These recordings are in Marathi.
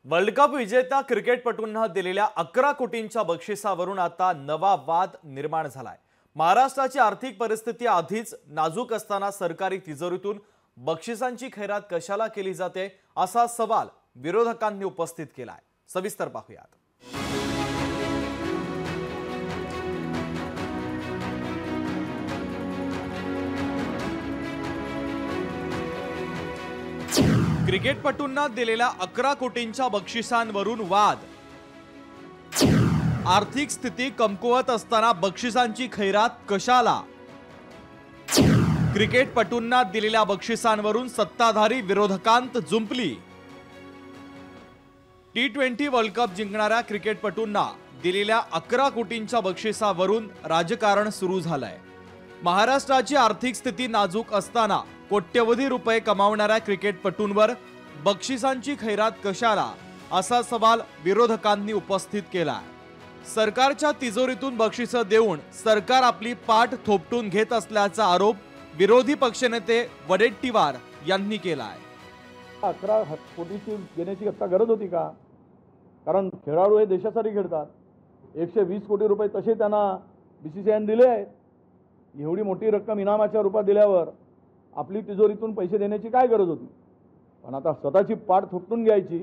वर्ल्ड कप विजेत्या क्रिकेटपटूंना दिलेल्या 11 कोटींच्या बक्षिसावरून आता नवा वाद निर्माण झालाय। महाराष्ट्राची आर्थिक परिस्थिती आधीच नाजूक असताना सरकारी तिजोरीतून बक्षिसांची खैरात कशाला केली जाते असा सवाल विरोधकांनी उपस्थित केलाय। सविस्तर पाहूयात। क्रिकेटपटूंना दिलेल्या 11 कोटींच्या बक्षिसांवरून वाद। आर्थिक स्थिती कमकुवत असताना बक्षिसांची खैरात कशाला? क्रिकेटपटूंना दिलेल्या बक्षिसांवरून सत्ताधारी विरोधकांत जुंपली। T20 वर्ल्ड कप जिंकणाऱ्या क्रिकेटपटूंना दिलेल्या 11 कोटींच्या बक्षिसावरून राजकारण सुरू झालंय। महाराष्ट्राची आर्थिक स्थिती नाजूक असताना कोट्यवधी रुपये कमावणाऱ्या क्रिकेटपटूंवर बक्षिसांची खैरात कशाला असा सवाल विरोधकांनी उपस्थित केला। सरकारच्या तिजोरीतून बक्षिसं देऊन सरकार आपली पाठ थोपटून घेत असल्याचा आरोप विरोधी पक्षनेते वडेट्टीवार यांनी केलाय। 11 कोटीची देण्याची आता गरज होती का? कारण खेळाडू हे देशासाठी खेळतात। 120 कोटी रुपये तसे त्यांना बीसीसीआयने दिले आहेत। एवढी मोठी रक्कम इनामाच्या रूपात दिल्यावर आपली तिजोरीतून पैसे देण्याची काय गरज होती? पण आता स्वतःची पाठ थोपटून घ्यायची,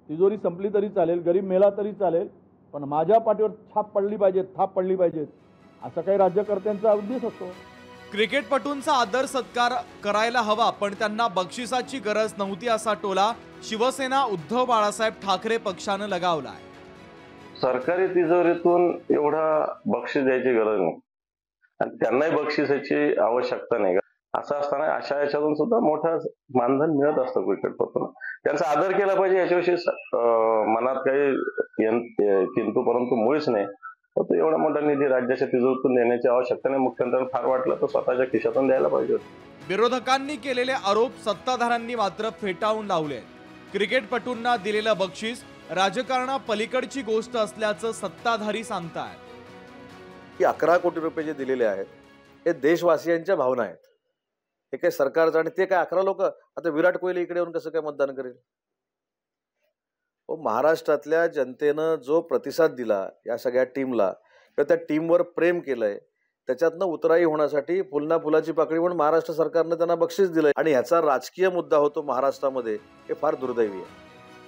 तिजोरी संपली तरी चालेल, गरीब मेला तरी चालेल, पण माझ्या पाठीवर थाप पडली पाहिजे असा काही राज्यकर्त्यांचा उद्देश असतो। क्रिकेटपटूंचा आदर सत्कार करायला हवा, पण त्यांना बक्षिसाची गरज नव्हती असा टोला शिवसेना उद्धव बाळासाहेब ठाकरे पक्षाने लगावलाय। सरकारी तिजोरीतून एवढा बक्षीस द्यायची गरज नाही आणि त्यांनाही बक्षिसाची आवश्यकता नाही। असं असताना अशा याच्यातून सुद्धा मोठा मानधन मिळत असतं क्रिकेटपटूंना। त्यांचा आदर केला पाहिजे याच्याविषयी मनात काही किंतु परंतु मुळीच नाही। तो एवढा मोठा निधी राज्याच्या तिजोरीतून देण्याची आवश्यकता नाही। मुख्यमंत्र्यांना फार वाटलं तर स्वतःच्या खिशातून द्यायला पाहिजे। विरोधकांनी केलेले आरोप सत्ताधाऱ्यांनी मात्र फेटाळून लावले। क्रिकेटपटूंना दिलेलं बक्षीस राजकारणा पलीकडची गोष्ट असल्याचं सत्ताधारी सांगतात। की 11 कोटी रुपये जे दिलेले आहेत हे देशवासियांच्या भावना आहेत। हे काय सरकारचं आणि ते काय 11 लोक आता विराट कोहली इकडे येऊन कसं काय मतदान करेल? महाराष्ट्रातल्या जनतेनं जो प्रतिसाद दिला या सगळ्या टीमला किंवा त्या टीमवर प्रेम केलंय त्याच्यातनं उतराई होण्यासाठी फुलना फुलाची पाकळी म्हणून महाराष्ट्र सरकारनं त्यांना बक्षीस दिलंय आणि ह्याचा राजकीय मुद्दा होतो महाराष्ट्रामध्ये, हे फार दुर्दैवी आहे।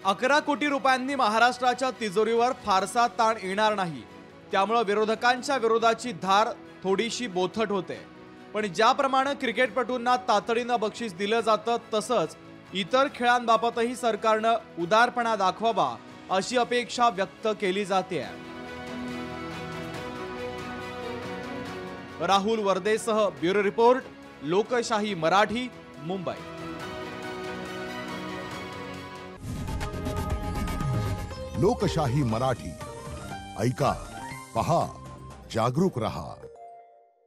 11 कोटी रुपयांनी महाराष्ट्राच्या तिजोरीवर फारसा ताण येणार नाही, त्यामुळे विरोधकांच्या विरोधाची धार थोडीशी बोथट होते। पण ज्याप्रमाणे क्रिकेटपटूंना तातडीनं बक्षीस दिलं जातं तसंच इतर खेळांबाबतही सरकारनं उदारपणा दाखवावा अशी अपेक्षा व्यक्त केली जाते। राहुल वर्देसह ब्युरो रिपोर्ट, लोकशाही मराठी, मुंबई। लोकशाही मराठी ऐका, पहा, जागरूक रहा।